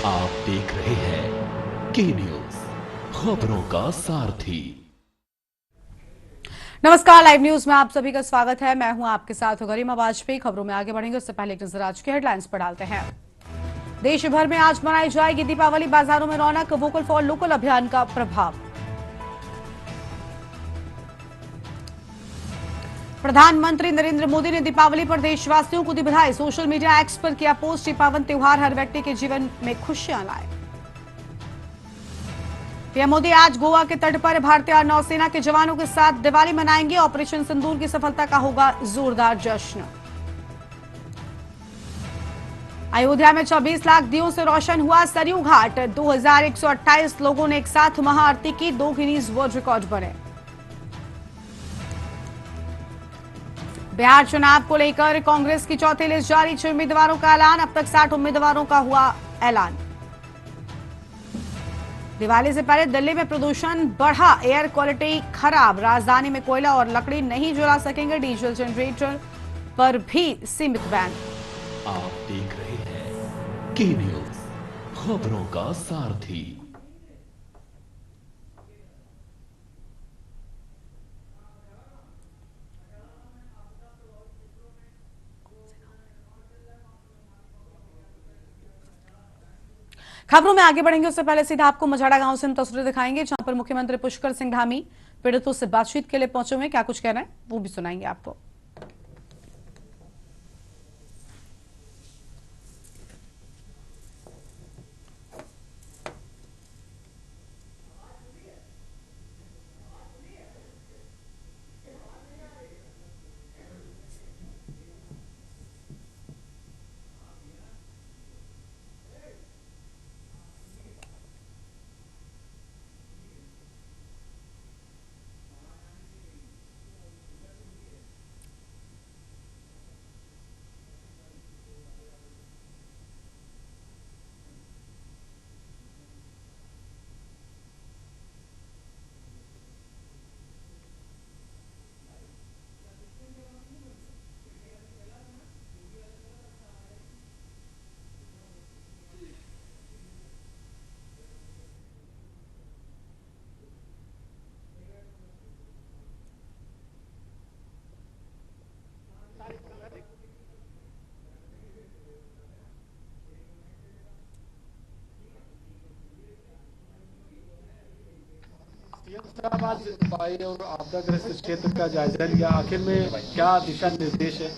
आप देख रहे हैं के न्यूज, खबरों का सारथी। नमस्कार, लाइव न्यूज में आप सभी का स्वागत है। मैं हूं आपके साथ गरिमा वाजपेयी। खबरों में आगे बढ़ेंगे उससे पहले एक नजर आज की हेडलाइंस पर डालते हैं। देश भर में आज मनाई जाएगी दीपावली, बाजारों में रौनक, वोकल फॉर लोकल अभियान का प्रभाव। प्रधानमंत्री नरेंद्र मोदी ने दीपावली पर देशवासियों को दी बधाई। सोशल मीडिया एक्स पर किया पोस्ट। ये पावन त्योहार हर व्यक्ति के जीवन में खुशियां लाए। पीएम मोदी आज गोवा के तट पर भारतीय नौसेना के जवानों के साथ दिवाली मनाएंगे। ऑपरेशन सिंदूर की सफलता का होगा जोरदार जश्न। अयोध्या में 26 लाख दियों से रोशन हुआ सरयू घाट। 2128 लोगों ने एक साथ महाआरती की। 2 गिनीज वर्ल्ड रिकॉर्ड बने। बिहार चुनाव को लेकर कांग्रेस की चौथी लिस्ट जारी। 6 उम्मीदवारों का ऐलान। अब तक 60 उम्मीदवारों का हुआ ऐलान। दिवाली से पहले दिल्ली में प्रदूषण बढ़ा, एयर क्वालिटी खराब। राजधानी में कोयला और लकड़ी नहीं जला सकेंगे। डीजल जनरेटर पर भी सीमित बैन। आप देख रहे हैं के न्यूज, खबरों का सारथी। खबरों में आगे बढ़ेंगे उससे पहले सीधा आपको मझाड़ा गांव से हम तस्वीरें दिखाएंगे, जहां पर मुख्यमंत्री पुष्कर सिंह धामी पीड़ितों से बातचीत के लिए पहुंचे हुए हैं। क्या कुछ कहना है वो भी सुनाएंगे आपको। साहब, आज उपाय और आपदाग्रस्त क्षेत्र का जायजा लिया। आखिर में क्या दिशा निर्देश है?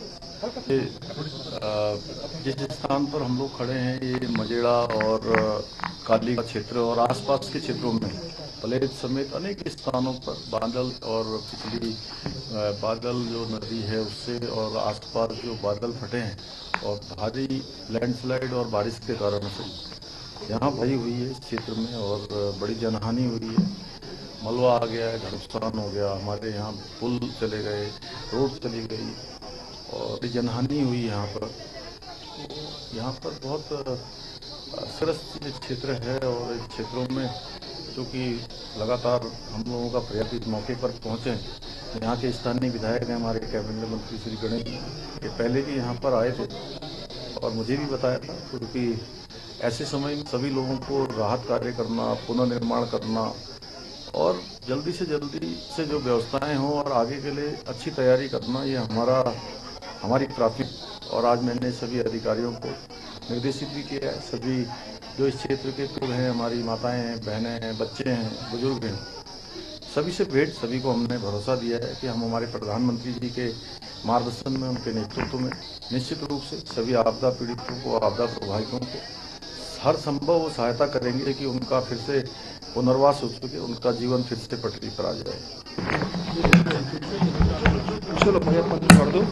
जिस स्थान पर हम लोग खड़े हैं, ये मजेड़ा और काली का क्षेत्र और आसपास के क्षेत्रों में पलेट समेत अनेक स्थानों पर बादल और पिछली बादल जो नदी है उससे और आसपास जो बादल फटे हैं और भारी लैंडस्लाइड और बारिश के कारण से यहाँ भरी हुई है इस क्षेत्र में और बड़ी जनहानि हुई है। मलबा आ गया है, नुकसान हो गया, हमारे यहाँ पुल चले गए, रोड चली गई और जनहानि हुई यहाँ पर बहुत असरस्त क्षेत्र है। और इस क्षेत्रों में चूँकि लगातार हम लोगों का प्रयास इस मौके पर पहुँचे, यहाँ के स्थानीय विधायक हैं, हमारे कैबिनेट मंत्री श्री गणेश ये पहले भी यहाँ पर आए थे और मुझे भी बताया था, क्योंकि ऐसे समय में सभी लोगों को राहत कार्य करना, पुनर्निर्माण करना और जल्दी से जो व्यवस्थाएं हों और आगे के लिए अच्छी तैयारी करना, ये हमारी प्राथमिक। और आज मैंने सभी अधिकारियों को निर्देशित भी किया है। सभी जो इस क्षेत्र के लोग हैं, हमारी माताएं हैं, बहनें हैं, बच्चे हैं, बुजुर्ग हैं, सभी से भेंट, सभी को हमने भरोसा दिया है कि हम हमारे प्रधानमंत्री जी के मार्गदर्शन में, उनके नेतृत्व में निश्चित रूप से सभी आपदा पीड़ितों को, आपदा प्रभावितों को हर संभव सहायता करेंगे कि उनका फिर से पुनर्वास हो सके, उनका जीवन फिर से पटरी पर आ जाए। चलो भैया बंद कर दो।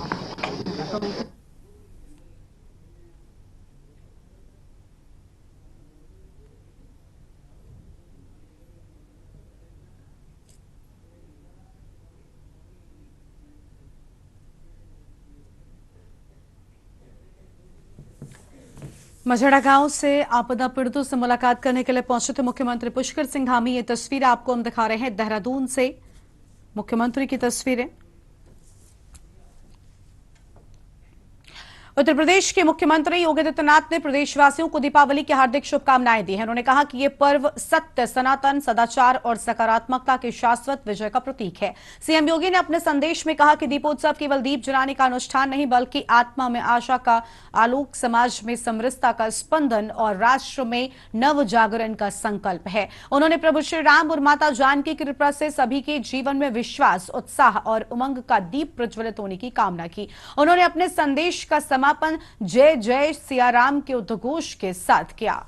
मझड़ा गांव से आपदा पीड़ितों से मुलाकात करने के लिए पहुंचे थे मुख्यमंत्री पुष्कर सिंह धामी। ये तस्वीर आपको हम दिखा रहे हैं देहरादून से, मुख्यमंत्री की तस्वीरें। उत्तर प्रदेश के मुख्यमंत्री योगी आदित्यनाथ ने प्रदेशवासियों को दीपावली की हार्दिक शुभकामनाएं दी हैं। उन्होंने कहा कि ये पर्व सत्य, सनातन, सदाचार और सकारात्मकता के शाश्वत विजय का प्रतीक है। सीएम योगी ने अपने संदेश में कहा कि दीपोत्सव केवल दीप जलाने का अनुष्ठान नहीं, बल्कि आत्मा में आशा का आलोक, समाज में समरसता का स्पंदन और राष्ट्र में नव जागरण का संकल्प है। उन्होंने प्रभु श्री राम और माता जानकी की कृपा से सभी के जीवन में विश्वास, उत्साह और उमंग का दीप प्रज्वलित होने की कामना की। उन्होंने अपने संदेश का समापन जय जय सिया राम के उद्घोष के साथ किया।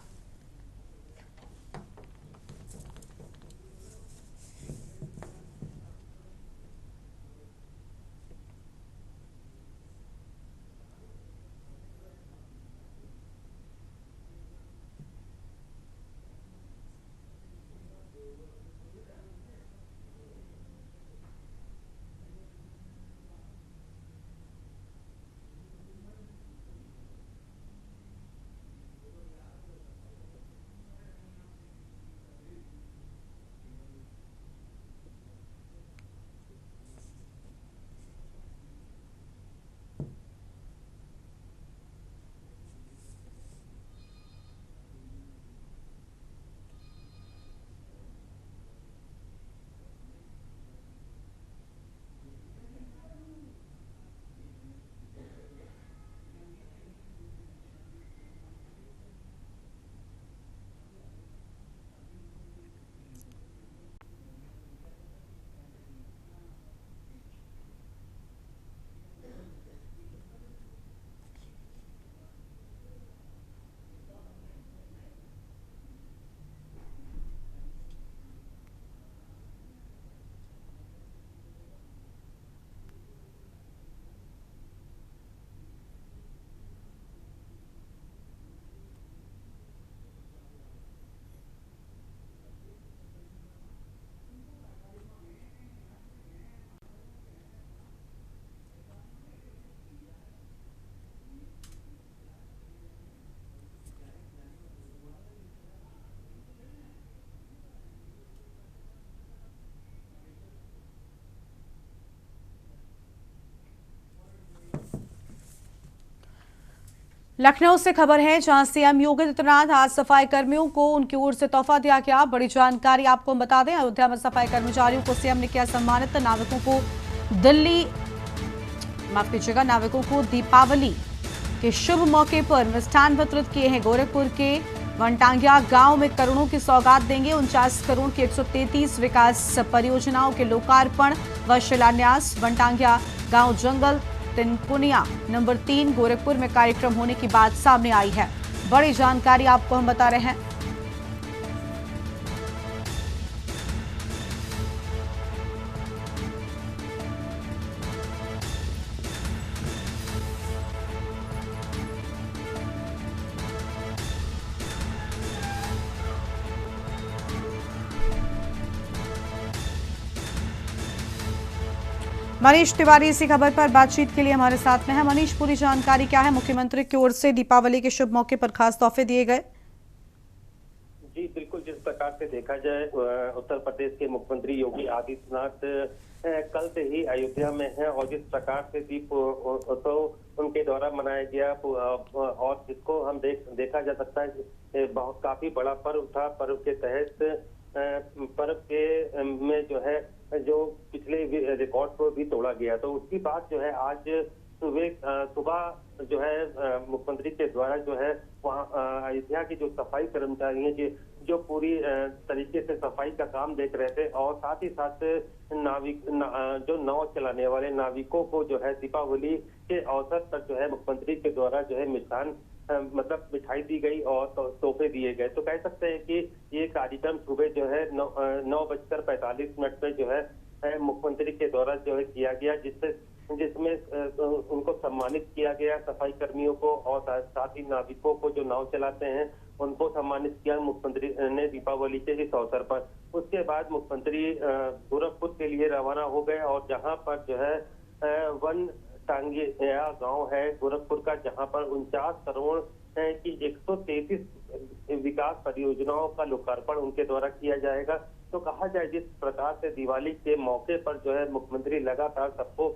लखनऊ से खबर है, जहां सीएम योगी आदित्यनाथ आज सफाई कर्मियों को उनकी ओर से तोहफा दिया गया। बड़ी जानकारी आपको बता दें, अयोध्या में सफाई कर्मचारियों को सीएम ने किया सम्मानित। नाविकों को दीपावली के शुभ मौके पर मिष्ठान वितरित किए हैं। गोरखपुर के वनटांगिया गांव में करोड़ों की सौगात देंगे। 49 करोड़ की 133 विकास परियोजनाओं के लोकार्पण व शिलान्यास। वनटांगिया गांव जंगल तिनकुनिया नंबर 3 गोरखपुर में कार्यक्रम होने की बात सामने आई है। बड़ी जानकारी आपको हम बता रहे हैं। मनीष तिवारी इसी खबर पर बातचीत के लिए हमारे साथ में है। मनीष, पूरी जानकारी क्या है? मुख्यमंत्री की ओर से दीपावली के शुभ मौके पर खास तोहफे दिए गए। जी बिल्कुल, जिस प्रकार से देखा जाए उत्तर प्रदेश के मुख्यमंत्री योगी आदित्यनाथ कल से ही अयोध्या में है और जिस प्रकार से दीप उत्सव उनके द्वारा मनाया गया और जिसको हम देखा जा सकता है बहुत काफी बड़ा पर्व था। पर्व के तहत पर्व के में जो पिछले रिकॉर्ड को भी तोड़ा गया, तो उसकी बात जो है आज सुबह जो है मुख्यमंत्री के द्वारा जो है वहाँ अयोध्या की जो सफाई कर्मचारी हैं जो पूरी तरीके से सफाई का काम देख रहे थे और साथ ही साथ जो नाव चलाने वाले नाविकों को जो है दीपावली के अवसर पर जो है मुख्यमंत्री के द्वारा जो है मिष्ठान मतलब मिठाई दी गई और तोहफे दिए गए। तो कह सकते हैं कि ये कार्यक्रम सुबह जो है 9:45 पे जो है मुख्यमंत्री के द्वारा जो है किया गया, जिसमें उनको सम्मानित किया गया, सफाई कर्मियों को और साथ ही नाविकों को जो नाव चलाते हैं उनको सम्मानित किया मुख्यमंत्री ने दीपावली के इस अवसर पर। उसके बाद मुख्यमंत्री गोरखपुर के लिए रवाना हो गए और जहां पर जो है वन टांगिया गांव है गोरखपुर का, जहां पर 49 करोड़ की 133 विकास परियोजनाओं का लोकार्पण उनके द्वारा किया जाएगा। तो कहा जाए जिस प्रकार से दिवाली के मौके पर जो है मुख्यमंत्री लगातार सबको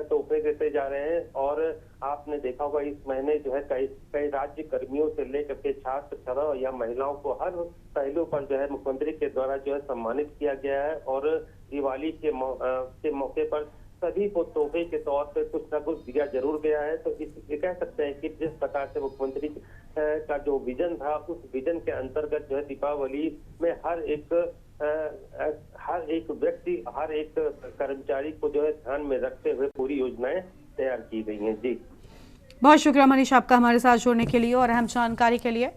तोहफे देते जा रहे हैं। और आपने देखा होगा इस महीने जो है कई कई राज्य कर्मियों से लेकर के छात्र छात्राओं या महिलाओं को हर पहलू पर जो है मुख्यमंत्री के द्वारा जो है सम्मानित किया गया है। और दिवाली के मौके पर सभी को तोहफे के तौर पे कुछ न कुछ दिया जरूर गया है। तो ये कह सकते हैं कि जिस प्रकार से मुख्यमंत्री का जो विजन था उस विजन के अंतर्गत जो है दीपावली में हर एक व्यक्ति हर एक कर्मचारी को जो है ध्यान में रखते हुए पूरी योजनाएं तैयार की गई हैं। जी बहुत शुक्रिया मनीष आपका हमारे साथ जुड़ने के लिए और अहम जानकारी के लिए।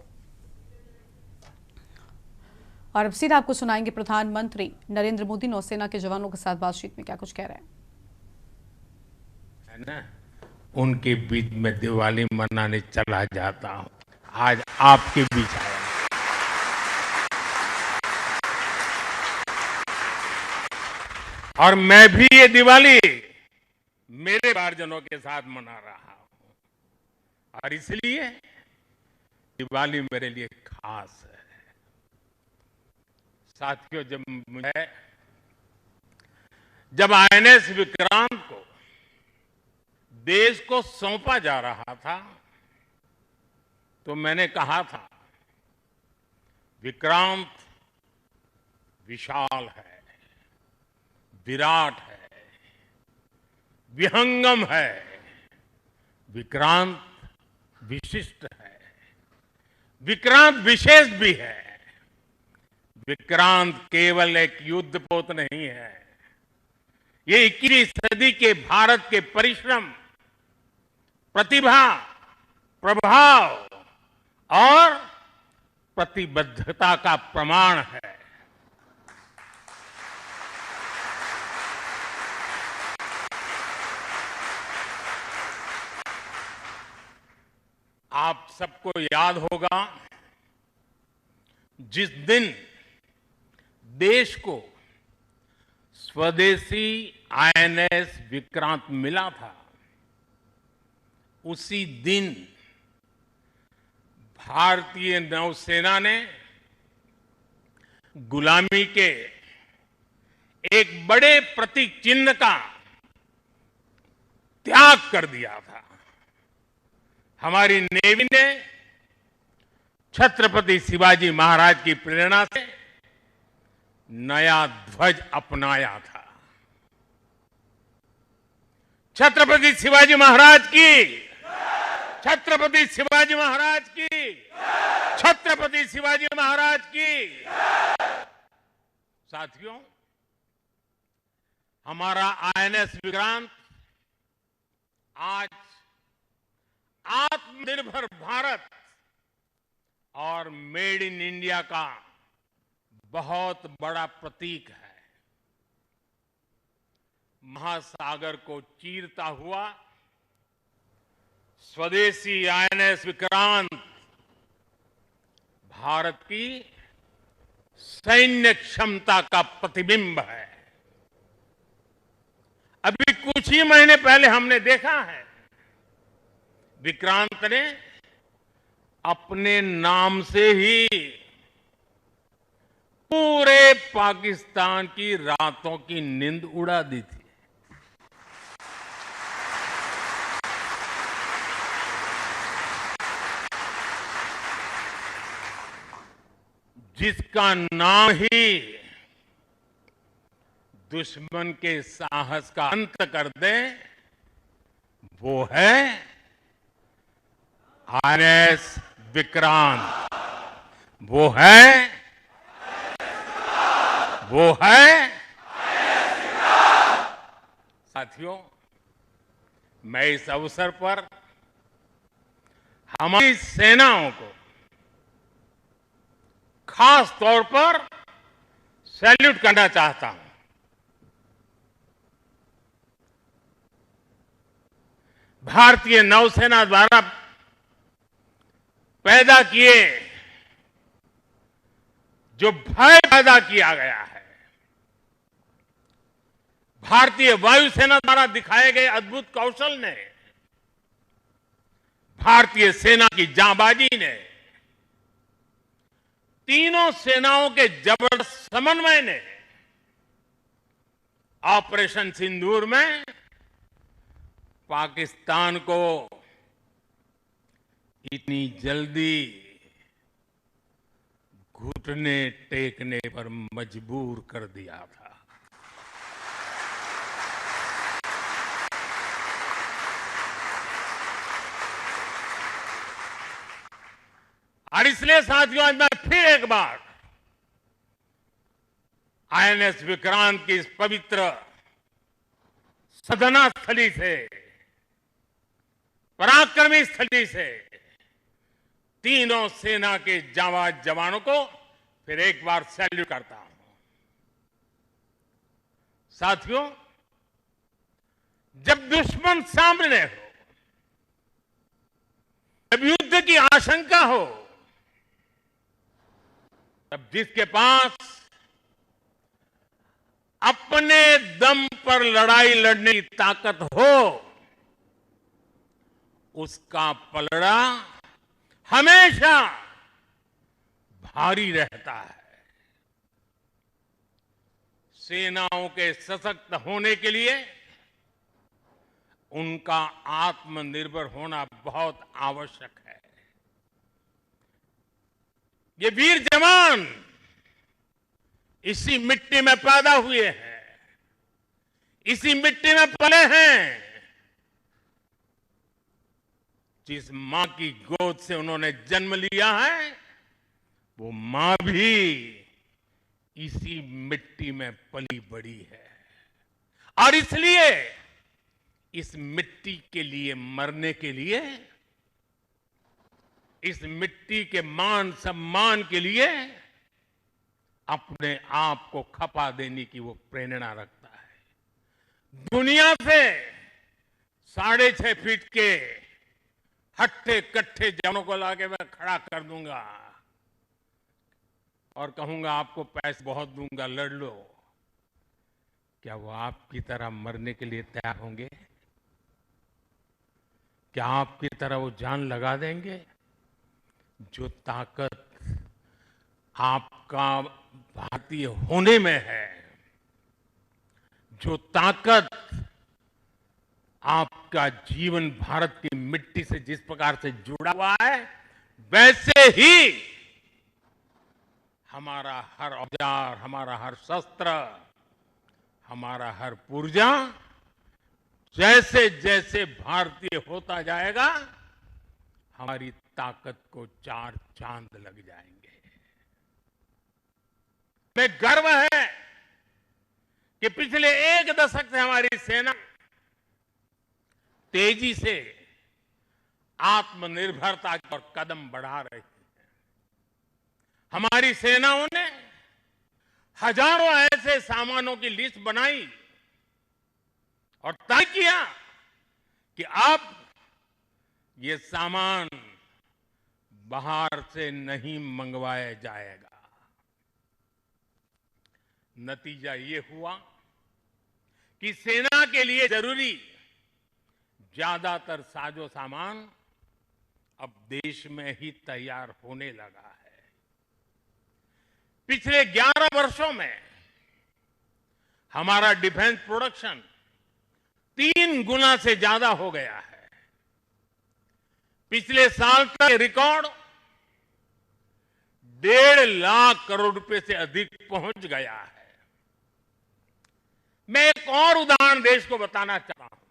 और अब सीधा आपको सुनाएंगे प्रधानमंत्री नरेंद्र मोदी नौसेना के जवानों के साथ बातचीत में क्या कुछ कह रहे हैं। है ना, उनके बीच में दिवाली मनाने चला जाता हूं। आज आपके बीच आया। और मैं भी ये दिवाली मेरे परिवारजनों के साथ मना रहा हूं। और इसलिए दिवाली मेरे लिए खास है। साथियों, जब आईएनएस विक्रांत को देश को सौंपा जा रहा था तो मैंने कहा था विक्रांत विशाल है, विराट है, विहंगम है, विक्रांत विशिष्ट है, विक्रांत विशेष भी है। विक्रांत केवल एक युद्धपोत नहीं है, ये 21वीं सदी के भारत के परिश्रम, प्रतिभा, प्रभाव और प्रतिबद्धता का प्रमाण है। आप सबको याद होगा जिस दिन देश को स्वदेशी आईएनएस विक्रांत मिला था, उसी दिन भारतीय नौसेना ने गुलामी के एक बड़े प्रतीक चिन्ह का त्याग कर दिया था। हमारी नेवी ने छत्रपति शिवाजी महाराज की प्रेरणा से नया ध्वज अपनाया था। छत्रपति शिवाजी महाराज की, छत्रपति शिवाजी महाराज की, छत्रपति शिवाजी महाराज की। साथियों, हमारा आईएनएस विक्रांत आज आत्मनिर्भर भारत और मेड इन इंडिया का बहुत बड़ा प्रतीक है। महासागर को चीरता हुआ स्वदेशी आईएनएस विक्रांत भारत की सैन्य क्षमता का प्रतिबिंब है। अभी कुछ ही महीने पहले हमने देखा है विक्रांत ने अपने नाम से ही पूरे पाकिस्तान की रातों की नींद उड़ा दी थी। जिसका नाम ही दुश्मन के साहस का अंत कर दे, वो है आईएनएस विक्रांत। वो है साथियों, मैं इस अवसर पर हमारी सेनाओं को खास तौर पर सैल्यूट करना चाहता हूं। भारतीय नौसेना द्वारा पैदा किए जो भय पैदा किया गया है, भारतीय वायुसेना द्वारा दिखाए गए अद्भुत कौशल ने, भारतीय सेना की जांबाजी ने तीनों सेनाओं के जबरदस्त समन्वय ने ऑपरेशन सिंदूर में पाकिस्तान को इतनी जल्दी घुटने टेकने पर मजबूर कर दिया था। और इसलिए साथियों, आज मैं फिर एक बार आईएनएस विक्रांत की इस पवित्र सदना स्थली से, पराक्रमी स्थली से तीनों सेना के जाबाज जवानों को फिर एक बार सैल्यूट करता हूं। साथियों, जब दुश्मन सामने हो, जब युद्ध की आशंका हो, तब जिसके पास अपने दम पर लड़ाई लड़ने की ताकत हो, उसका पलड़ा हमेशा भारी रहता है। सेनाओं के सशक्त होने के लिए उनका आत्मनिर्भर होना बहुत आवश्यक है। ये वीर जवान इसी मिट्टी में पैदा हुए हैं, इसी मिट्टी में पले हैं। जिस मां की गोद से उन्होंने जन्म लिया है, वो मां भी इसी मिट्टी में पली बड़ी है। और इसलिए इस मिट्टी के लिए मरने के लिए, इस मिट्टी के मान सम्मान के लिए अपने आप को खपा देने की वो प्रेरणा रखता है। दुनिया से 6.5 फीट के हट्टे कट्टे जवानों को लाके मैं खड़ा कर दूंगा और कहूंगा आपको पैसे बहुत दूंगा, लड़ लो। क्या वो आपकी तरह मरने के लिए तैयार होंगे? क्या आपकी तरह वो जान लगा देंगे? जो ताकत आपका भारतीय होने में है, जो ताकत आपका जीवन भारत की मिट्टी से जिस प्रकार से जुड़ा हुआ है, वैसे ही हमारा हर औजार, हमारा हर शस्त्र, हमारा हर पुर्जा जैसे जैसे भारतीय होता जाएगा, हमारी ताकत को 4 चांद लग जाएंगे। में गर्व है कि पिछले 1 दशक से हमारी सेना तेजी से आत्मनिर्भरता की ओर कदम बढ़ा रही है। हमारी सेनाओं ने हजारों ऐसे सामानों की लिस्ट बनाई और तय किया कि अब ये सामान बाहर से नहीं मंगवाया जाएगा। नतीजा ये हुआ कि सेना के लिए जरूरी ज्यादातर साजो सामान अब देश में ही तैयार होने लगा है। पिछले 11 वर्षों में हमारा डिफेंस प्रोडक्शन 3 गुना से ज्यादा हो गया है। पिछले साल तक रिकॉर्ड 1.5 लाख करोड़ रुपए से अधिक पहुंच गया है। मैं एक और उदाहरण देश को बताना चाहता हूं।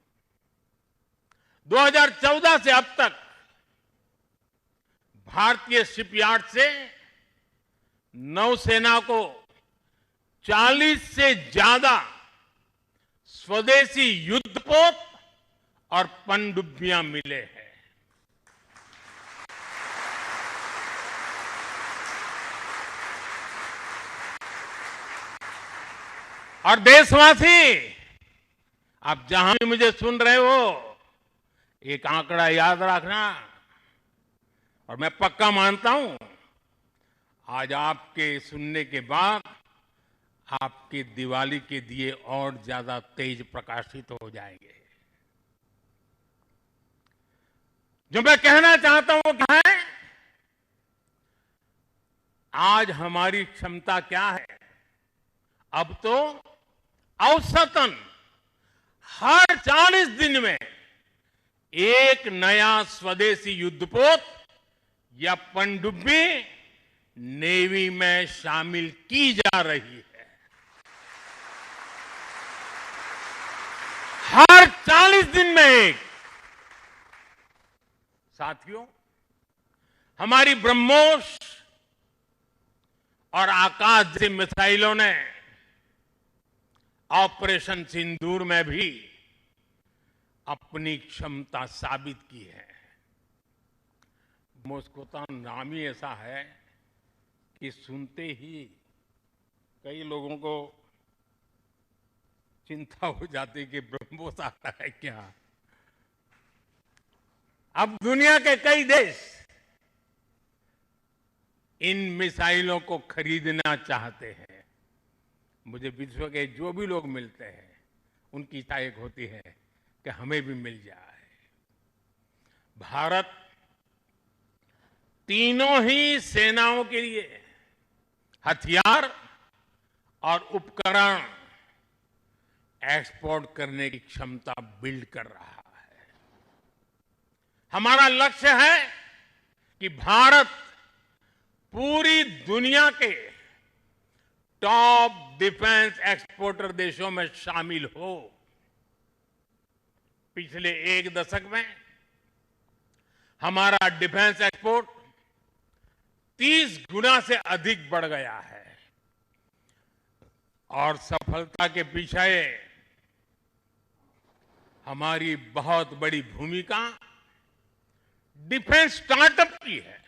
2014 से अब तक भारतीय शिपयार्ड से नौसेना को 40 से ज्यादा स्वदेशी युद्धपोत और पनडुब्बियां मिले हैं। और देशवासी, आप जहां भी मुझे सुन रहे हो, एक आंकड़ा याद रखना। और मैं पक्का मानता हूं, आज आपके सुनने के बाद आपके दिवाली के दिए और ज्यादा तेज प्रकाशित हो जाएंगे। जो मैं कहना चाहता हूं क्या है, आज हमारी क्षमता क्या है? अब तो औसतन हर 40 दिन में एक नया स्वदेशी युद्धपोत या पनडुब्बी नेवी में शामिल की जा रही है। हर 40 दिन में एक। साथियों, हमारी ब्रह्मोस और आकाश जैसी मिसाइलों ने ऑपरेशन सिंदूर में भी अपनी क्षमता साबित की है। ब्रह्मोस नाम ही ऐसा है कि सुनते ही कई लोगों को चिंता हो जाती कि ब्रह्मोस आता है क्या। अब दुनिया के कई देश इन मिसाइलों को खरीदना चाहते हैं। मुझे विश्व के जो भी लोग मिलते हैं उनकी इच्छा एक होती है कि हमें भी मिल जाए। भारत तीनों ही सेनाओं के लिए हथियार और उपकरण एक्सपोर्ट करने की क्षमता बिल्ड कर रहा है। हमारा लक्ष्य है कि भारत पूरी दुनिया के टॉप डिफेंस एक्सपोर्टर देशों में शामिल हो। पिछले एक दशक में हमारा डिफेंस एक्सपोर्ट 30 गुना से अधिक बढ़ गया है और सफलता के पीछे हमारी बहुत बड़ी भूमिका डिफेंस स्टार्टअप की है,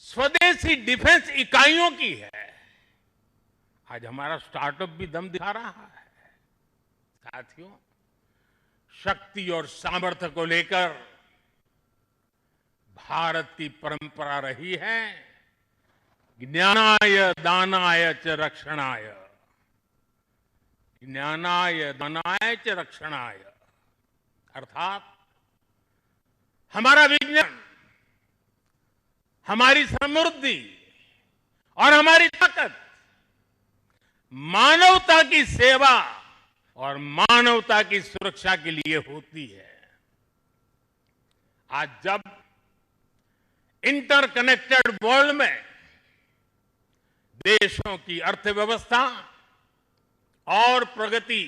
स्वदेशी डिफेंस इकाइयों की है। आज हमारा स्टार्टअप भी दम दिखा रहा है। साथियों, शक्ति और सामर्थ्य को लेकर भारत की परंपरा रही है ज्ञानाय दानाय च रक्षणाय। ज्ञानाय दानाय च रक्षणाय अर्थात हमारा विज्ञान, हमारी समृद्धि और हमारी ताकत मानवता की सेवा और मानवता की सुरक्षा के लिए होती है। आज जब इंटरकनेक्टेड वर्ल्ड में देशों की अर्थव्यवस्था और प्रगति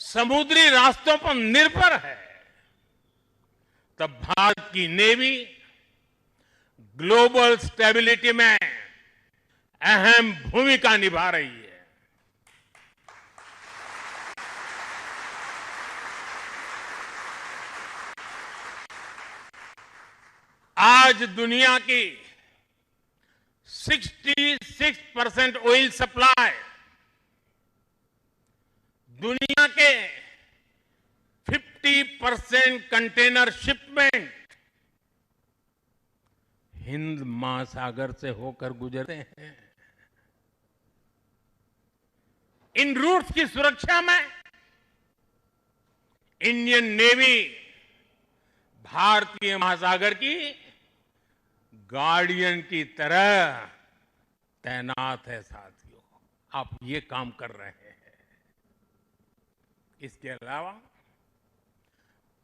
समुद्री रास्तों पर निर्भर है, तब भारत की नेवी ग्लोबल स्टेबिलिटी में अहम भूमिका निभा रही है। आज दुनिया की 66% ऑयल सप्लाई, दुनिया के 50% कंटेनर शिपमेंट हिंद महासागर से होकर गुजरते हैं। इन रूट्स की सुरक्षा में इंडियन नेवी भारतीय महासागर की गार्डियन की तरह तैनात है। साथियों, आप ये काम कर रहे हैं। इसके अलावा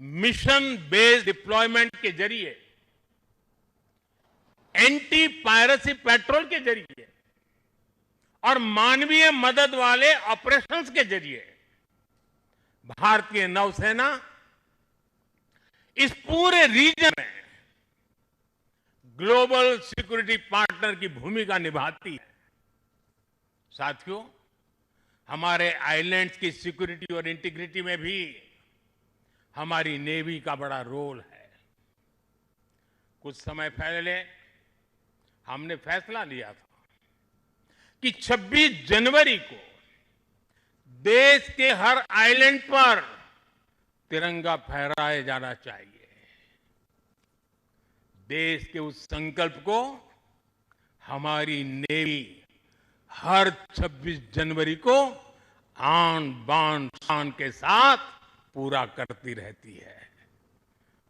मिशन बेस्ड डिप्लॉयमेंट के जरिए, एंटी पायरेसी पेट्रोल के जरिए और मानवीय मदद वाले ऑपरेशंस के जरिए भारतीय नौसेना इस पूरे रीजन में ग्लोबल सिक्योरिटी पार्टनर की भूमिका निभाती है। साथियों, हमारे आइलैंड्स की सिक्योरिटी और इंटीग्रिटी में भी हमारी नेवी का बड़ा रोल है। कुछ समय पहले हमने फैसला लिया था कि 26 जनवरी को देश के हर आइलैंड पर तिरंगा फहराया जाना चाहिए। देश के उस संकल्प को हमारी नेवी हर 26 जनवरी को आन बान शान के साथ पूरा करती रहती है।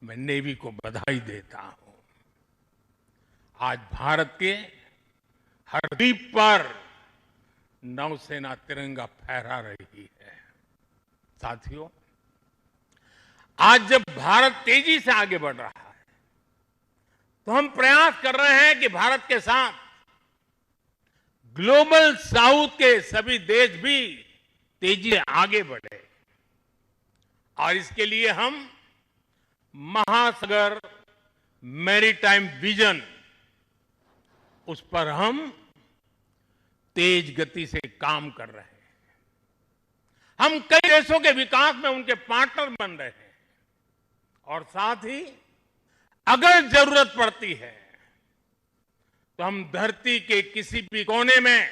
मैं नेवी को बधाई देता हूं। आज भारत के हर द्वीप पर नौसेना तिरंगा फहरा रही है। साथियों, आज जब भारत तेजी से आगे बढ़ रहा है तो हम प्रयास कर रहे हैं कि भारत के साथ ग्लोबल साउथ के सभी देश भी तेजी से आगे बढ़े और इसके लिए हम महासागर मैरीटाइम विजन, उस पर हम तेज गति से काम कर रहे हैं। हम कई देशों के विकास में उनके पार्टनर बन रहे हैं और साथ ही अगर जरूरत पड़ती है तो हम धरती के किसी भी कोने में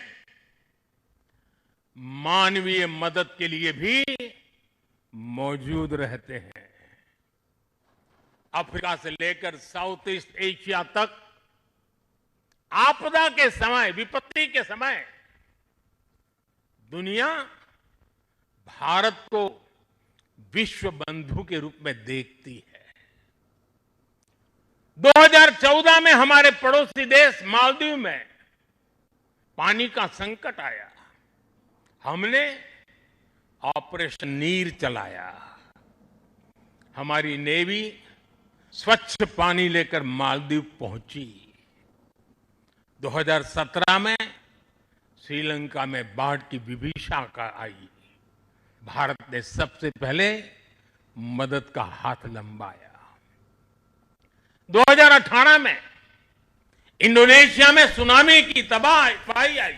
मानवीय मदद के लिए भी मौजूद रहते हैं। अफ्रीका से लेकर साउथ ईस्ट एशिया तक आपदा के समय, विपत्ति के समय दुनिया भारत को विश्व बंधु के रूप में देखती है। 2014 में हमारे पड़ोसी देश मालदीव में पानी का संकट आया। हमने ऑपरेशन नीर चलाया। हमारी नेवी स्वच्छ पानी लेकर मालदीव पहुंची। 2017 में श्रीलंका में बाढ़ की विभीषिका आई। भारत ने सबसे पहले मदद का हाथ लंबाया। 2018 में इंडोनेशिया में सुनामी की तबाही आई।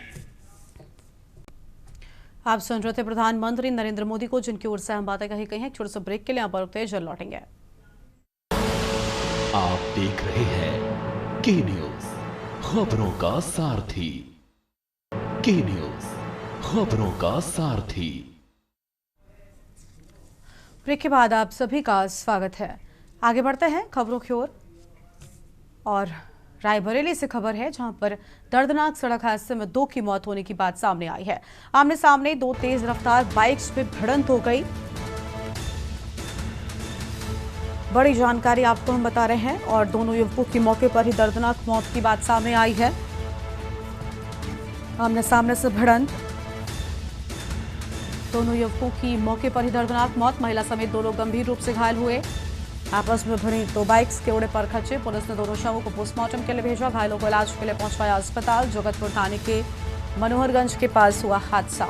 आप सुन रहे थे प्रधानमंत्री नरेंद्र मोदी को, जिनकी ओर से हम बातें कही हैं। छोटे से ब्रेक के लिए आप रुकते हैं, जल्द लौटेंगे। आप देख रहे हैं के न्यूज, खबरों का सारथी। के न्यूज, खबरों का सारथी। ब्रेक के बाद आप सभी का स्वागत है। आगे बढ़ते हैं खबरों की ओर और रायबरेली से खबर है, जहां पर दर्दनाक सड़क हादसे में 2 की मौत होने की बात सामने आई है। आमने सामने 2 तेज रफ्तार बाइक्स में भिड़ंत हो गई। बड़ी जानकारी आपको हम बता रहे हैं और दोनों युवकों की मौके पर ही दर्दनाक मौत की बात सामने आई है। आमने सामने से भिड़ंत, दोनों युवकों की मौके पर ही दर्दनाक मौत। महिला समेत 2 लोग गंभीर रूप से घायल हुए। आपस में भिड़ी 2 बाइक्स के उड़े पर खचे। पुलिस ने दोनों शवों को पोस्टमार्टम के लिए भेजा। घायलों को इलाज के लिए पहुंचवाया अस्पताल। जगतपुर थाने के मनोहरगंज के पास हुआ हादसा।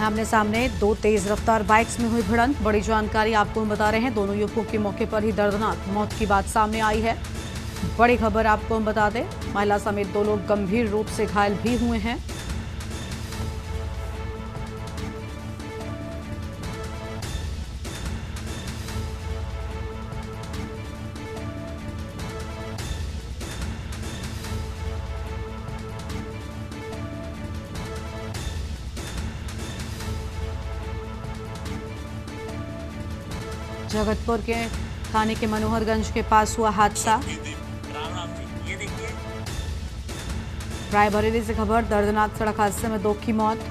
आमने सामने 2 तेज रफ्तार बाइक्स में हुई भिड़ंत। बड़ी जानकारी आपको हम बता रहे हैं, दोनों युवकों की मौके पर ही दर्दनाक मौत की बात सामने आई है। बड़ी खबर आपको हम बता दें, महिला समेत 2 लोग गंभीर रूप से घायल भी हुए हैं। जगतपुर के थाने के मनोहरगंज के पास हुआ हादसा। रायबरेली से खबर, दर्दनाक सड़क हादसे में 2 की मौत।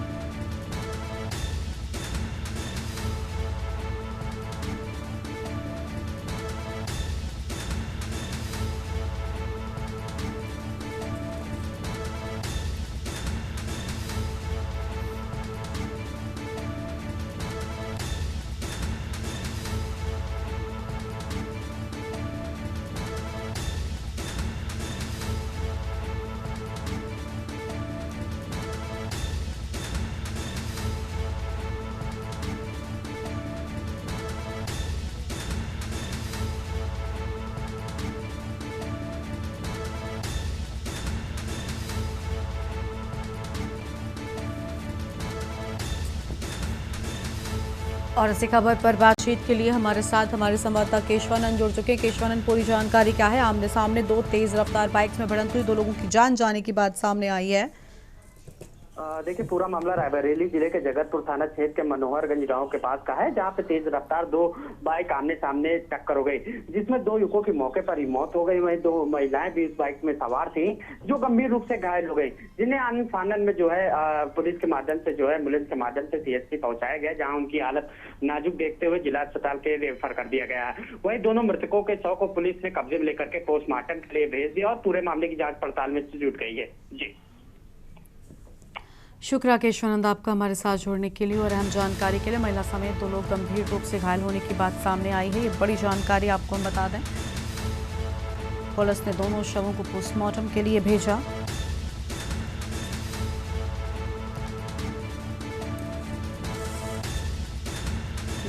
और इसी खबर पर बातचीत के लिए हमारे साथ हमारे संवाददाता केशवानंद जुड़ चुके हैं। केशवानंद, पूरी जानकारी क्या है? आमने सामने 2 तेज रफ्तार बाइक्स में भिड़ंत हुई, 2 लोगों की जान जाने की बात सामने आई है। देखिए, पूरा मामला रायबरेली जिले के जगतपुर थाना क्षेत्र के मनोहरगंज गांव के पास का है, जहां पे तेज रफ्तार दो बाइक आमने सामने टक्कर हो गई, जिसमें 2 युवकों की मौके पर ही मौत हो गई। वहीं 2 महिलाएं भी इस बाइक में सवार थी, जो गंभीर रूप से घायल हो गई, जिन्हें आनन फानन में जो है पुलिस के माध्यम से जो है एम्बुलेंस के माध्यम से सीएचसी पहुंचाया गया, जहाँ उनकी हालत नाजुक देखते हुए जिला अस्पताल के रेफर कर दिया गया है। वहीं दोनों मृतकों के शव को पुलिस ने कब्जे में लेकर के पोस्टमार्टम के लिए भेज दिया और पूरे मामले की जाँच पड़ताल में जुट गई है। जी, शुक्रिया केशवानंद आपका हमारे साथ जुड़ने के लिए और अहम जानकारी के लिए। महिला समेत 2 लोग गंभीर रूप से घायल होने की बात सामने आई है, ये बड़ी जानकारी आपको हम बता दें। पुलिस ने दोनों शवों को पोस्टमार्टम के लिए भेजा।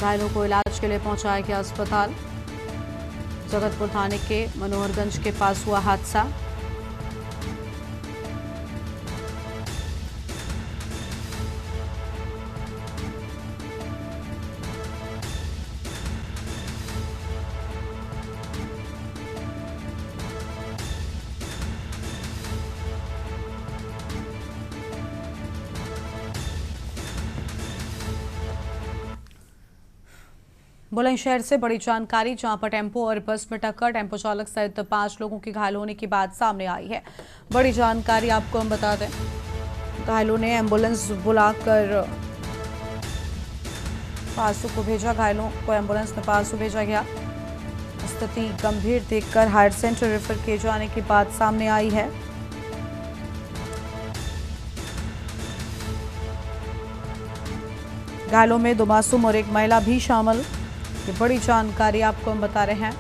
घायलों को इलाज के लिए पहुंचाया गया अस्पताल। जगतपुर थाने के मनोहरगंज के पास हुआ हादसा। बुलंदशहर से बड़ी जानकारी, जहां पर टेम्पो और बस में टक्कर, टेम्पो चालक सहित 5 लोगों की घायल होने की बात सामने आई है। बड़ी जानकारी आपको हम बता दें, घायलों ने एम्बुलेंस बुलाकर पासू को भेजा। घायलों को एम्बुलेंस में पासू भेजा गया। स्थिति गंभीर देखकर हायर सेंटर रेफर किए जाने की बात सामने आई है। घायलों में 2 मासूम और 1 महिला भी शामिल। ये बड़ी जानकारी आपको हम बता रहे हैं।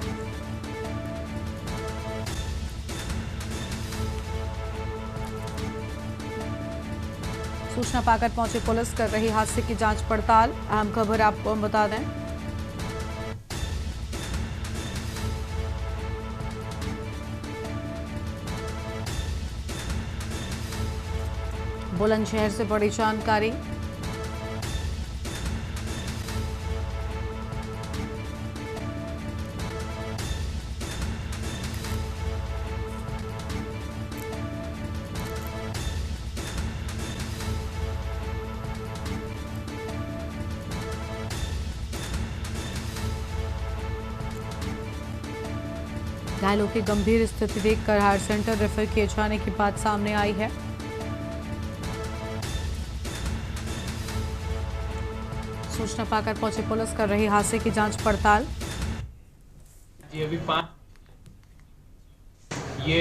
सूचना पाकर पहुंची पुलिस कर रही हादसे की जांच पड़ताल। अहम खबर आपको हम बता दें, बुलंदशहर से बड़ी जानकारी। घायलों की गंभीर स्थिति देखकर हायर सेंटर रेफर किए जाने की बात सामने आई है। सूचना पाकर पहुंची पुलिस कर रही हादसे की जांच पड़ताल। जी, अभी 5 ये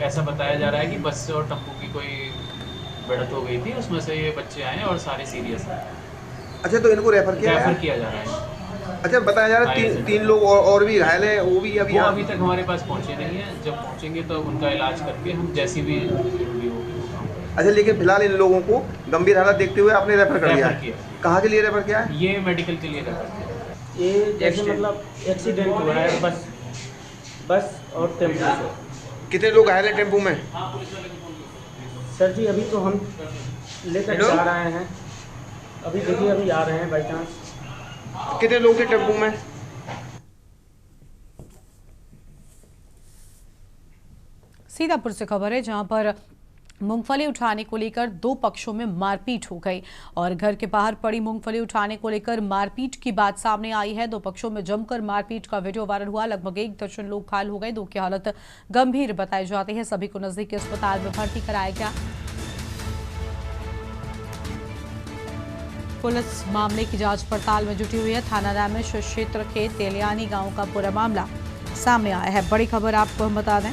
ऐसा बताया जा रहा है कि बस और टेम्पो की कोई भिड़ंत हो गई थी, उसमें से ये बच्चे आए और सारे सीरियस हैं। अच्छा, तो इनको रेफर किया जा रहा है। अच्छा, बताया जा रहा है 3 लोग और भी घायल हैं, वो भी अभी तक हमारे पास पहुंचे नहीं है। जब पहुंचेंगे तो उनका इलाज करके हम जैसी भी जरूरी होगी। अच्छा, लेकिन फिलहाल इन लोगों को गंभीर हालत देखते हुए आपने रेफर कर दिया है। कहाँ के लिए रेफर किया है? ये मेडिकल के लिए रेफर किया। ये जैसे मतलब एक्सीडेंट हुआ है बस और टेम्पो से। कितने लोग घायल हैं टेम्पो में? सर जी, अभी तो हम लेकर जा रहे हैं। अभी देखिए, अभी आ रहे हैं बाई चांस। कितने लोग थे टेम्पो में? सीतापुर से खबर है, जहां पर मूंगफली उठाने को लेकर 2 पक्षों में मारपीट हो गई और घर के बाहर पड़ी मूंगफली उठाने को लेकर मारपीट की बात सामने आई है। 2 पक्षों में जमकर मारपीट का वीडियो वायरल हुआ। लगभग 1 दर्जन लोग घायल हो गए। 2 की हालत गंभीर बताई जाती है। सभी को नजदीकी अस्पताल में भर्ती कराया गया। पुलिस मामले की जांच पड़ताल में जुटी हुई है। थाना रामेश क्षेत्र के तेलियानी गांव का पूरा मामला सामने आया है। बड़ी खबर आपको हम बता दें,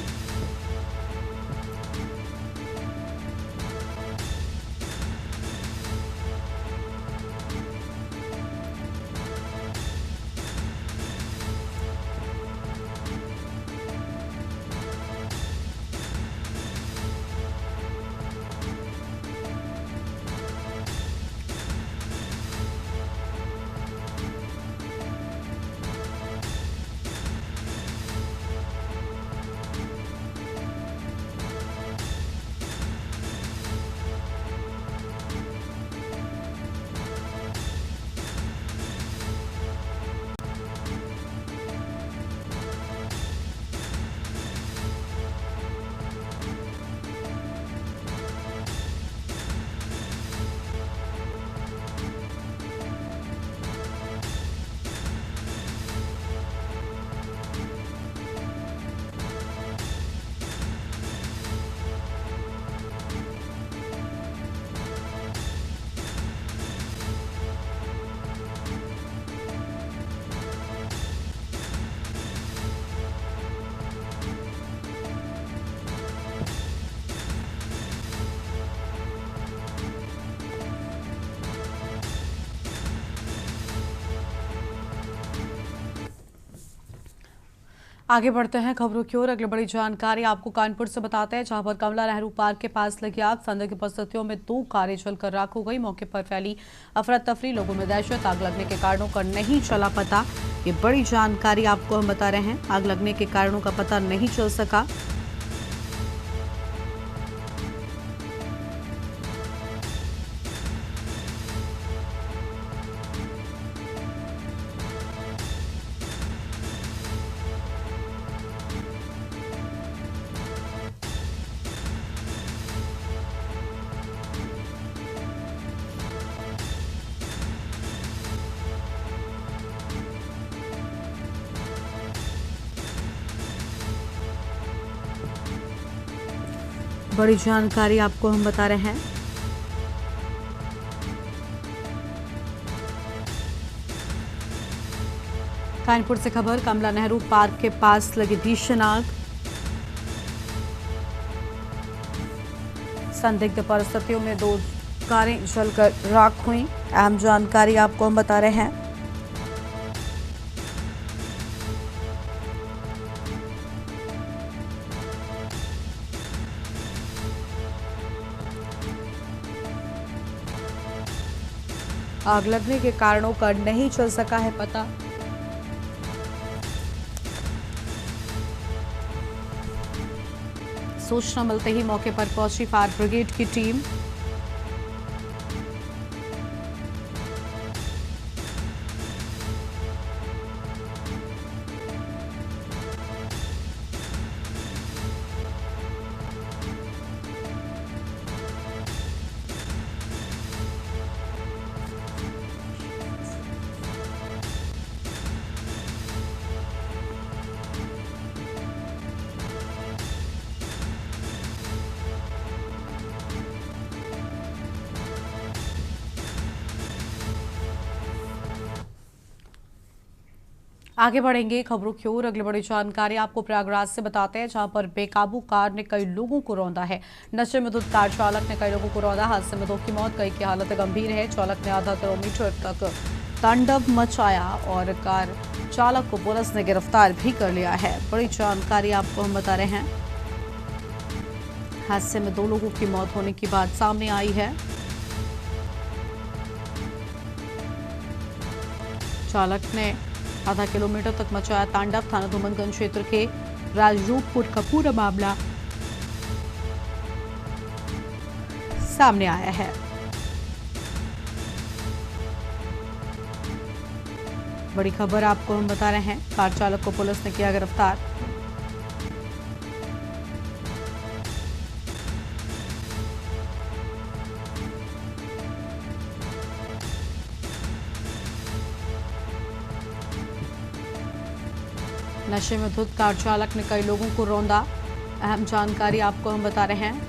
आगे बढ़ते हैं खबरों की ओर। अगली बड़ी जानकारी आपको कानपुर से बताते हैं, जहां पर कमला नेहरू पार्क के पास लगी आग, संदिग्ध परिस्थितियों में 2 कारें जलकर राख हो गई। मौके पर फैली अफरा तफरी, लोगों में दहशत। आग लगने के कारणों का नहीं चला पता। ये बड़ी जानकारी आपको हम बता रहे हैं। आग लगने के कारणों का पता नहीं चल सका। बड़ी जानकारी आपको हम बता रहे हैं। कानपुर से खबर, कमला नेहरू पार्क के पास लगी भीषण आग, संदिग्ध परिस्थितियों में 2 कारें जलकर राख हुई। अहम जानकारी आपको हम बता रहे हैं। आग लगने के कारणों का नहीं चल सका है पता। सूचना मिलते ही मौके पर पहुंची फायर ब्रिगेड की टीम। आगे बढ़ेंगे खबरों की ओर। अगली बड़ी जानकारी आपको प्रयागराज से बताते हैं, जहां पर बेकाबू कार ने कई लोगों को रौंदा है। नशे में धुत कार चालक ने कई लोगों को रौंदा। हादसे में 2 की मौत, कई की हालत गंभीर है। चालक ने आधा किलोमीटर तक तांडव मचाया और कार चालक को पुलिस ने गिरफ्तार भी कर लिया है। बड़ी जानकारी आपको हम बता रहे हैं। हादसे में 2 लोगों की मौत होने की बात सामने आई है। चालक ने आधा किलोमीटर तक मचाया तांडव। थाना धूमनगंज क्षेत्र के राजरूपपुर का पूरा मामला सामने आया है। बड़ी खबर आपको हम बता रहे हैं। कार चालक को पुलिस ने किया गिरफ्तार। नशे में धुत कार चालक ने कई लोगों को रौंदा। अहम जानकारी आपको हम बता रहे हैं।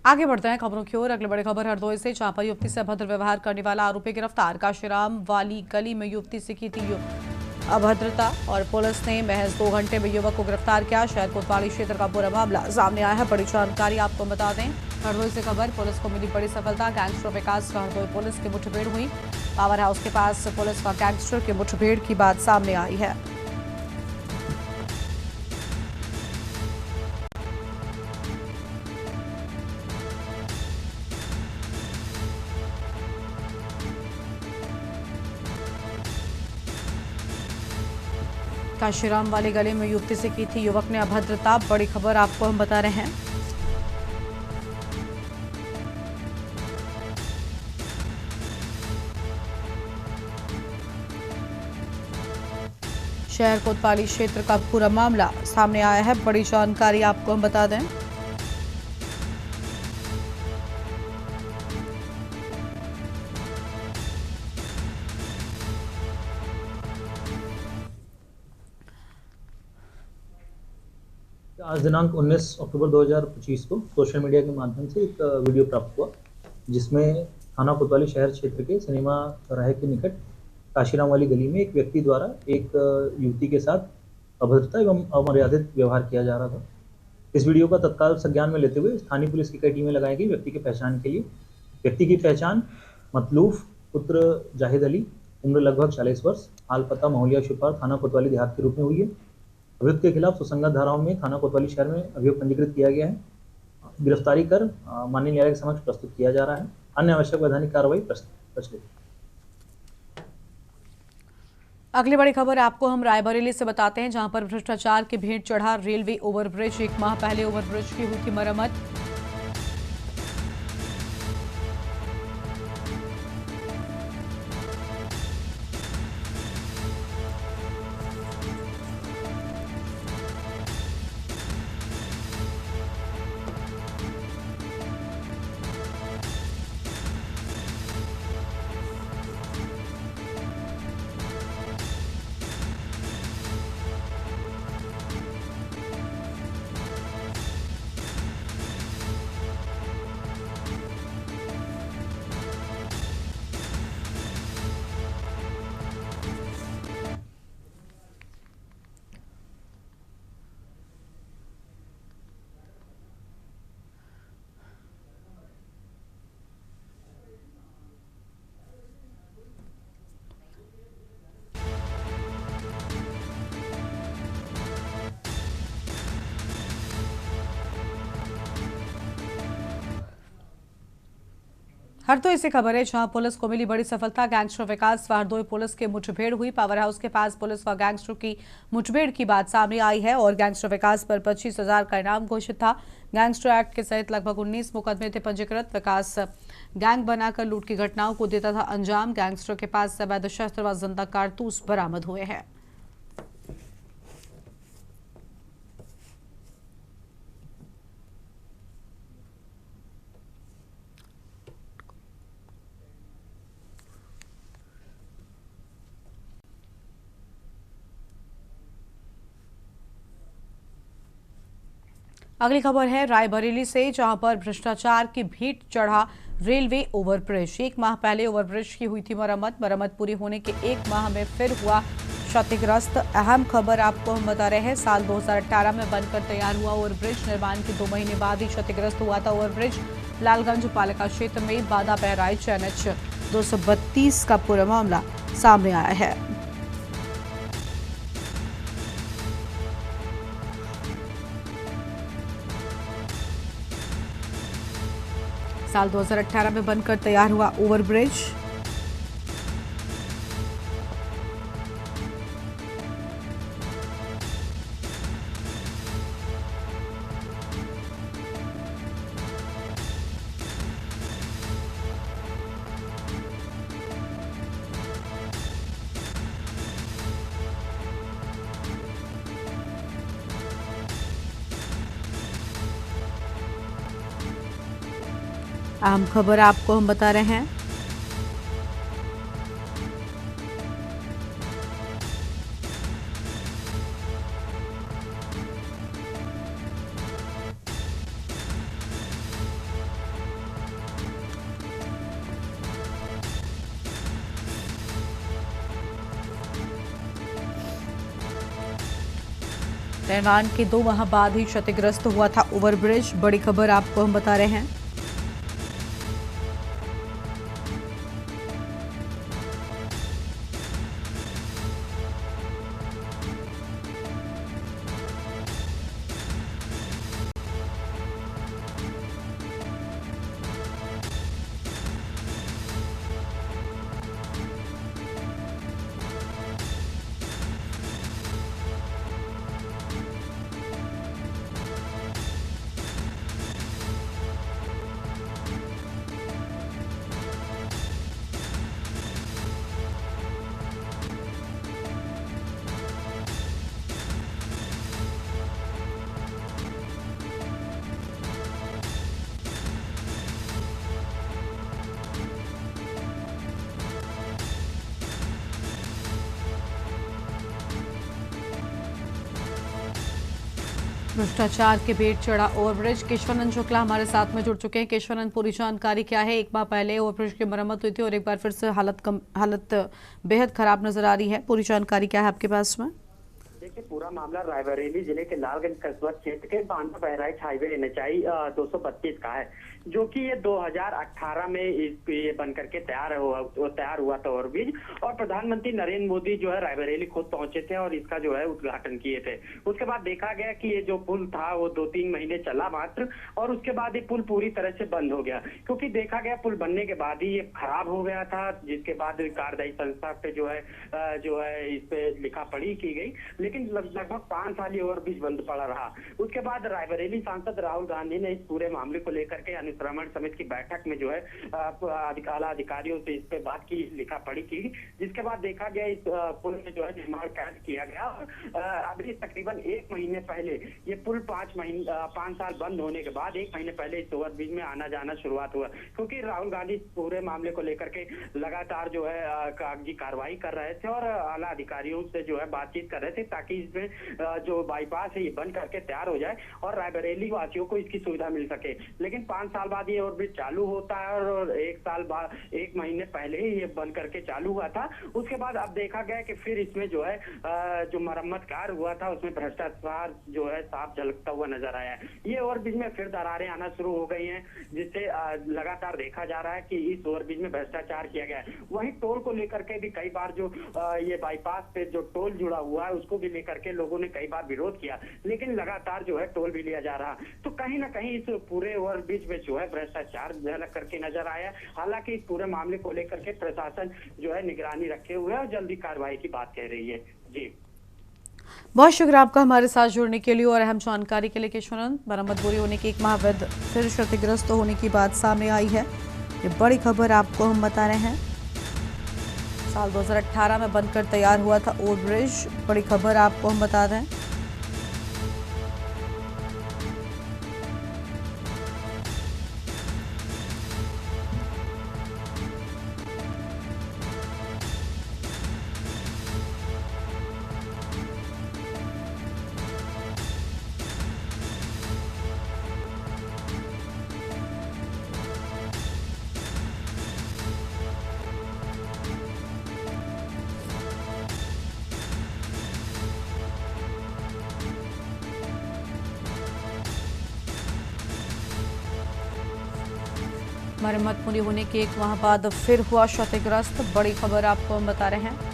आगे बढ़ते हैं खबरों की ओर। अगली बड़ी खबर हरदोई से, जहां पर युवती से अभद्र व्यवहार करने वाला आरोपी गिरफ्तार। काशीराम वाली गली में युवती से की थी अभद्रता और पुलिस ने महज 2 घंटे में युवक को गिरफ्तार किया। शहर कोतवाली क्षेत्र का पूरा मामला सामने आया है। बड़ी जानकारी आपको बता दें, हरदोई से खबर, पुलिस को मिली बड़ी सफलता। गैंगस्टर विकास का हरदोई पुलिस की मुठभेड़ हुई। पावर हाउस के पास पुलिस का गैंगस्टर की मुठभेड़ की बात सामने आई है। काशीराम वाली गली में युवती से की थी युवक ने अभद्रता। बड़ी खबर आपको हम बता रहे हैं। शहर कोतवाली क्षेत्र का पूरा मामला सामने आया है। बड़ी जानकारी आपको हम बता दें। आज दिनांक 19 अक्टूबर 2025 को सोशल मीडिया के माध्यम से एक वीडियो प्राप्त हुआ, जिसमें थाना कोतवाली शहर क्षेत्र के सिनेमा चौराहे के निकट काशीराम वाली गली में एक व्यक्ति द्वारा एक युवती के साथ अभद्रता एवं अमर्यादित व्यवहार किया जा रहा था। इस वीडियो का तत्काल संज्ञान में लेते हुए स्थानीय पुलिस की कई टीमें लगाई गई व्यक्ति की पहचान के लिए। व्यक्ति की पहचान मतलूफ पुत्र जाहिद अली, उम्र लगभग 40 वर्ष, हाल पता महुलिया शुपार, थाना कोतवाली देहात के रूप में हुई है। अभियुक्त के खिलाफ सुसंगत धाराओं में थाना कोतवाली शहर में अभियोग पंजीकृत किया गया है। गिरफ्तारी कर माननीय न्यायालय के समक्ष प्रस्तुत किया जा रहा है। अन्य आवश्यक वैधानिक कार्रवाई प्रचलित। अगली बड़ी खबर आपको हम रायबरेली से बताते हैं, जहां पर भ्रष्टाचार की भेंट चढ़ा रेलवे ओवरब्रिज। 1 माह पहले ओवरब्रिज की हुई थी मरम्मत। हरदोई से खबर है, जहां पुलिस को मिली बड़ी सफलता। गैंगस्टर विकास व हरदोई पुलिस की मुठभेड़ हुई। पावर हाउस के पास पुलिस व गैंगस्टर की मुठभेड़ की बात सामने आई है और गैंगस्टर विकास पर 25,000 का इनाम घोषित था। गैंगस्टर एक्ट के सहित लगभग 19 मुकदमे थे पंजीकृत। विकास गैंग बनाकर लूट की घटनाओं को देता था अंजाम। गैंगस्टर के पास अवैध शस्त्र व जिंदा कारतूस बरामद हुए हैं। अगली खबर है रायबरेली से, जहां पर भ्रष्टाचार की भेंट चढ़ा रेलवे ओवरब्रिज। 1 माह पहले ओवरब्रिज की हुई थी मरम्मत पूरी होने के 1 माह में फिर हुआ क्षतिग्रस्त। अहम खबर आपको हम बता रहे हैं, साल 2018 में बनकर तैयार हुआ ओवरब्रिज निर्माण के 2 महीने बाद ही क्षतिग्रस्त हुआ था ओवरब्रिज। लालगंज पालिका क्षेत्र में बादा बहराइच NH 232 का पूरा मामला सामने आया है। साल 2018 में बनकर तैयार हुआ ओवरब्रिज। अहम खबर आपको हम बता रहे हैं, निर्माण के 2 माह बाद ही क्षतिग्रस्त हुआ था ओवरब्रिज। बड़ी खबर आपको हम बता रहे हैं। भ्रष्टाचार के भेंट चढ़ा ओवरब्रिज। केशवानंद शुक्ला हमारे साथ में जुड़ चुके हैं। केशवानंद, पूरी जानकारी क्या है? एक बार पहले ओवरब्रिज की मरम्मत हुई थी और एक बार फिर से हालत बेहद खराब नजर आ रही है। पूरी जानकारी क्या है आपके पास में? देखिए, पूरा मामला रायबरेली जिले के लालगंज कस्बा क्षेत्र के बांदा बहराइच हाईवे NH 232 का है, जो कि ये 2018 में ये बन करके तैयार हुआ था ओवरब्रिज। और प्रधानमंत्री नरेंद्र मोदी जो है रायबरेली खुद पहुंचे थे और इसका जो है उद्घाटन किए थे। उसके बाद देखा गया कि ये जो पुल था वो 2-3 महीने चला मात्र, और उसके बाद ये पुल पूरी तरह से बंद हो गया, क्योंकि देखा गया पुल बनने के बाद ही ये खराब हो गया था, जिसके बाद कार्यदायी संस्था पे जो है इस पे लिखा पढ़ी की गई। लेकिन लगभग 5 साल ये ओवरब्रिज बंद पड़ा रहा। उसके बाद रायबरेली सांसद राहुल गांधी ने इस पूरे मामले को लेकर के अनुश्रवण समिति की बैठक में जो है आला अधिकारियों से इस पे बात की, लिखा पढ़ी की, जिसके बाद देखा गया इस पुल में जो है निर्माण कार्य किया गया। और अभी तकरीबन 1 महीने पहले ये पुल 5 साल बंद होने के बाद 1 महीने पहले इस ओवरब्रिज में आना जाना शुरुआत हुआ, क्योंकि राहुल गांधी पूरे मामले को लेकर के लगातार जो है कागजी कार्रवाई कर रहे थे और आला अधिकारियों से जो है बातचीत कर रहे थे, ताकि इसमें जो बाईपास है ये बन करके तैयार हो जाए और रायबरेली वासियों को इसकी सुविधा मिल सके। लेकिन 5 साल बाद ये ओवरब्रिज चालू होता है और 1 महीने पहले ही ये बन करके चालू हुआ था। उसके बाद अब देखा गया कि फिर इसमें जो है जो मरम्मत कार्य हुआ था उसमें भ्रष्टाचार जो है साफ झलकता हुआ नजर आया है। ये ओवरब्रिज में फिर दरारें आना शुरू हो गई हैं, जिससे लगातार देखा जा रहा है कि इस ओवरब्रिज में भ्रष्टाचार किया गया है। वहीं टोल को लेकर के भी कई बार जो ये बाईपास पे जो टोल जुड़ा हुआ है उसको भी लेकर के लोगों ने कई बार विरोध किया, लेकिन लगातार जो है टोल भी लिया जा रहा। तो कहीं ना कहीं इस पूरे ओवरब्रिज में जो है भ्रष्टाचार झलक करके नजर आया। हालांकि इस पूरे मामले को लेकर के प्रशासन जो है निगरानी रखे हुए है और जल्दी कार्रवाई की बात कह रही है। जी, बहुत शुक्रिया आपका हमारे साथ जुड़ने के लिए और अहम जानकारी के लिए। केशवानंद, मरम्मत पूरी होने के 1 माह बाद फिर क्षतिग्रस्त होने की बात सामने आई है। ये बड़ी खबर आपको हम बता रहे हैं। साल 2018 में बनकर तैयार हुआ था ओवरब्रिज। बड़ी खबर आपको हम बता रहे हैं। मरम्मत पूरी होने के 1 माह बाद फिर हुआ क्षतिग्रस्त। बड़ी खबर आपको हम बता रहे हैं।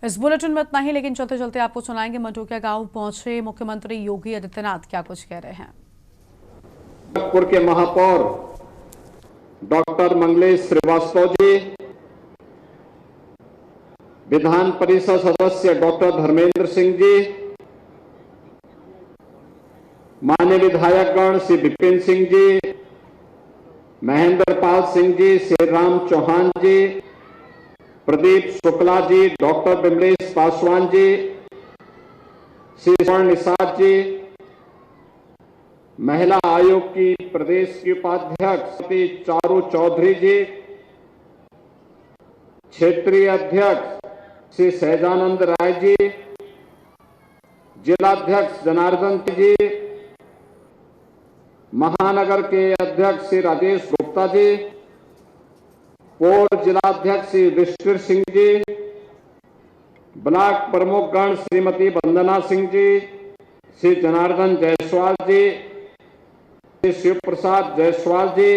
इस बुलेटिन में इतना ही, लेकिन चलते चलते आपको सुनाएंगे मटोकिया गांव पहुंचे मुख्यमंत्री योगी आदित्यनाथ क्या कुछ कह रहे हैं। गोरखपुर के महापौर डॉक्टर मंगलेश श्रीवास्तव जी, विधान परिषद सदस्य डॉक्टर धर्मेंद्र सिंह जी, माननीय विधायकगण श्री विपिन सिंह जी, महेंद्र पाल सिंह जी, श्री राम चौहान जी, प्रदीप शुक्ला जी, डॉक्टर विमलेश पासवान जी, श्री स्वर्ण निषाद जी, महिला आयोग की प्रदेश की उपाध्यक्ष श्री चारू चौधरी जी, क्षेत्रीय अध्यक्ष श्री सहजानंद राय जी, जिलाध्यक्ष जनार्दन जी, महानगर के अध्यक्ष श्री राजेश गुप्ता जी, पूर्व जिलाध्यक्ष श्री विश्वर सिंह जी, ब्लॉक प्रमुखगण श्रीमती वंदना सिंह जी, श्री जनार्दन जायसवाल जी, श्री शिव प्रसाद जायसवाल जी,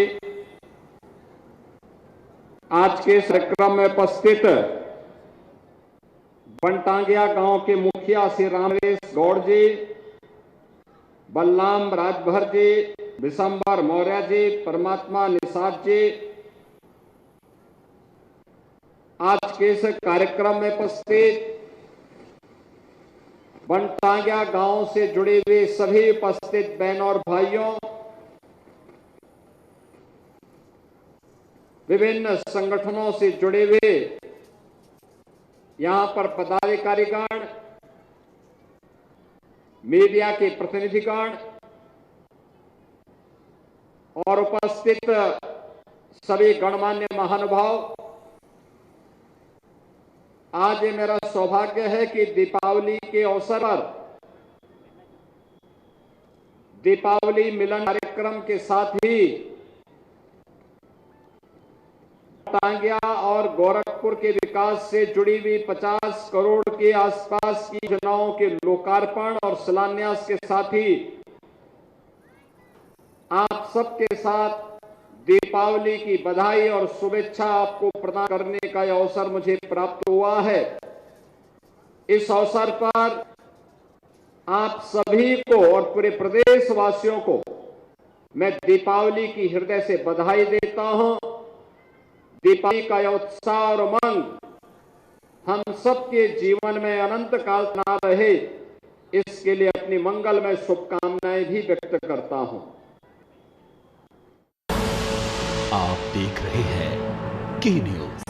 आज के कार्यक्रम में उपस्थित बनटांगिया गांव के मुखिया श्री रामरेश गौड़ जी, बलराम राजभर जी, विशंबर मौर्य जी, परमात्मा निषाद जी, आज के इस कार्यक्रम में उपस्थित बनटांगिया गांव से जुड़े हुए सभी उपस्थित बहनों और भाइयों, विभिन्न संगठनों से जुड़े हुए यहां पर पदाधिकारीगण, मीडिया के प्रतिनिधिगण और उपस्थित सभी गणमान्य महानुभाव, आज ये मेरा सौभाग्य है कि दीपावली के अवसर पर दीपावली मिलन कार्यक्रम के साथ ही टांगिया और गोरखपुर के विकास से जुड़ी हुई 50 करोड़ के आसपास की योजनाओं के लोकार्पण और शिलान्यास के साथ ही आप सबके साथ दीपावली की बधाई और शुभेच्छा आपको प्रदान करने का यह अवसर मुझे प्राप्त हुआ है। इस अवसर पर आप सभी को और पूरे प्रदेशवासियों को मैं दीपावली की हृदय से बधाई देता हूं। दीपावली का यह उत्साह और उमंग हम सबके जीवन में अनंत काल बना रहे, इसके लिए अपनी मंगलमय शुभकामनाएं भी व्यक्त करता हूं। आप देख रहे हैं के न्यूज,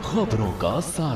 खबरों का सार।